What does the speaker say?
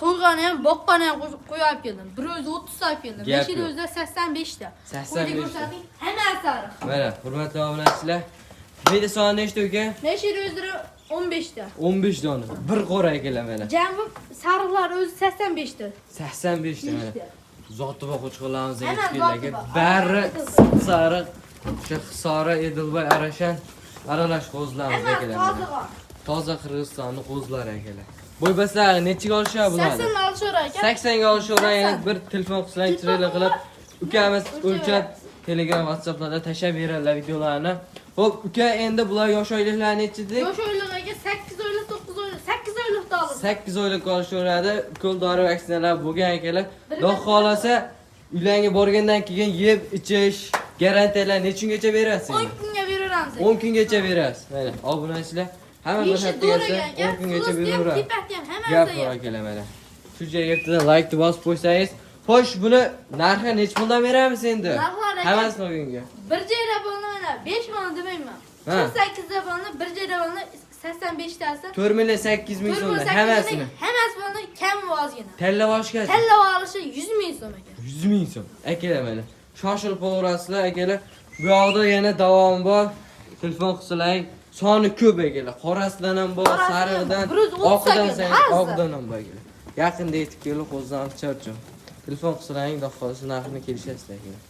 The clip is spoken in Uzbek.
so'yg'ani ham, boqqani ham qo'yib keldim. Bir o'zi 30 olib keldim. Gap Mashina yo'q. o'zida 85 ta. 85 ta. Hammasi sariq. Mana, hurmatli obunachilar. Video soni nechta uka? Mashina o'zida 15 ta. 15 dona. Bir qora akalar mana. Jami sariqlar o'zi 85 ta. 85 ta mana. Zoti boquvchilarimiz Ana, yetkilarga zoti bor. bari sariq, o'sha Hisora, Edilboy, Arashan aralash qo'zlarimiz akalar. Toza Qirg'izistonning qo'zlari akalar. Bo'ybaslari nechiga olishadi bularni? 80 ga olishar ekan. 80 ga olishadi. Bir telefon qilsang, treyler qilib, ukamiz o'lchab Telegram, WhatsApplarda tashab beradilar videolarni. Xo'p, uka, endi bular yosh oyliklar nechidik? Yosh oyligiga 8 oylik, 9 oylik, 8 oylikda olib. 8 oylik olishaveradi. Ko'l dori vaksinalar bo'lgan ekanlar. Xudo xolasa, uylarga borgandan keyin yeb, ichish, garantiyalar nechungacha berasiz? 10 kunga beramiz. 10 kungacha berasiz. Mana, obunachilar hamma bir hafta yasa 10 kungacha beraveradi. Gap bor akalar mana. Shu yerda like bosib qo'ysangiz, xo'sh, buni narxi nech puldan beramiz endi? Hammasini olganga. Bir joyda bo'ldi mana 5 ming demayman. 48 da bo'ldi, bir joyda bo'ldi 85 tasi. 4 million 8 ming so'm hammasini. Hammasi bo'ldi kam vozgina. Talla boshqasi. Talla olishi 100 ming so'm ekan. 100 ming so'm. Akalar mana. Shoshilib qo'yaverasizlar akalar. Bu yoqda yana davom bor. Telefon qilsalaring, soni ko'p akalar. Qorasidan ham bor, sarig'idan, oqidan ham bor akalar. Yaqinda yetib kelib qo'zdan charcham. Telefon qilsalaring, xudo xolasa narxini kelishasizlar akalar.